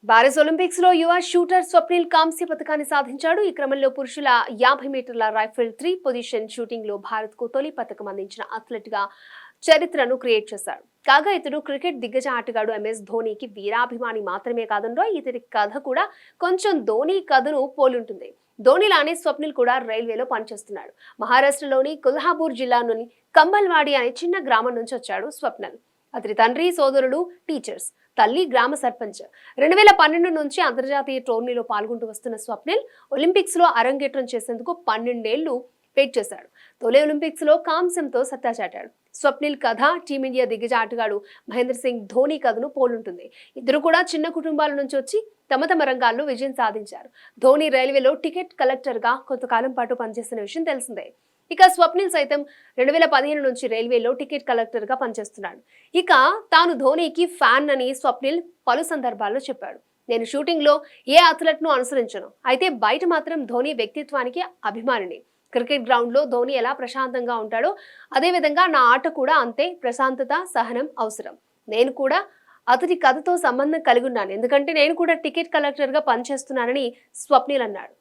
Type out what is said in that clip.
Paris Olympics లో యువ shooter Swapnil కాంస్య పతకాన్ని సాధించాడు. ఈ క్రమంలో పురుషుల 50 మీటర్ల రైఫిల్ 3 పొజిషన్ షూటింగ్ లో భారత్ కు తొలి పతకం అందించిన అథ్లెట్ గా చరిత్రను క్రియేట్ చేశాడు. కాగా ఇతడు క్రికెట్ దిగ్గజ ఆటగాడు ఎంఎస్ ధోనికి వీరాభిమాని మాత్రమే కాదండో ఇతడి కథ కూడా కొంచెం ధోని కథను పోలుంటుంది. ధోనిలానే స్వప్నిల్ కూడా రైల్వేలో పనిచేస్తున్నాడు. మహారాష్ట్రలోని కొల్హాపూర్ జిల్లాలోని కంబల్వాడి అనే చిన్న గ్రామం నుంచి వచ్చాడు స్వప్నల్. అతని తండ్రి సోదరుడు టీచర్స్, తల్లి గ్రామ సర్పంచ్. 2012 నుంచి అంతర్జాతీయ టోర్నీలో పాల్గొంటూ వస్తున్న స్వప్నిల్ ఒలింపిక్స్ లో అరంగేట్రం చేసేందుకు 12 ఏళ్లు వెయిట్ చేశాడు. తొలి ఒలింపిక్స్ లో కాంస్యంతో సత్తా చాటాడు. స్వప్నిల్ కథ టీమిండియా దిగ్గజ ఆటగాడు మహేంద్ర సింగ్ ధోని కథను పోలుంటుంది. ఇద్దరు కూడా చిన్న కుటుంబాల నుంచి వచ్చి తమ తమ రంగాల్లో విజయం సాధించారు. ధోని రైల్వేలో టికెట్ కలెక్టర్ గా కొంతకాలం పాటు పనిచేసిన విషయం తెలిసిందే. ఇక స్వప్నిల్ సైతం 2015 నుంచి రైల్వేలో టికెట్ కలెక్టర్ గా పనిచేస్తున్నాడు. ఇక తాను ధోనికి ఫ్యాన్ అని స్వప్నిల్ పలు సందర్భాల్లో చెప్పాడు. నేను షూటింగ్ లో ఏ అథ్లెట్ ను అనుసరించను, అయితే బయట మాత్రం ధోని వ్యక్తిత్వానికి అభిమానిని. క్రికెట్ గ్రౌండ్ లో ధోని ఎలా ప్రశాంతంగా ఉంటాడో అదే విధంగా నా ఆట కూడా అంతే ప్రశాంతత, సహనం అవసరం. నేను కూడా అతడి కథతో సంబంధం కలిగి ఉన్నాను, ఎందుకంటే నేను కూడా టికెట్ కలెక్టర్ గా పనిచేస్తున్నానని స్వప్నిల్ అన్నాడు.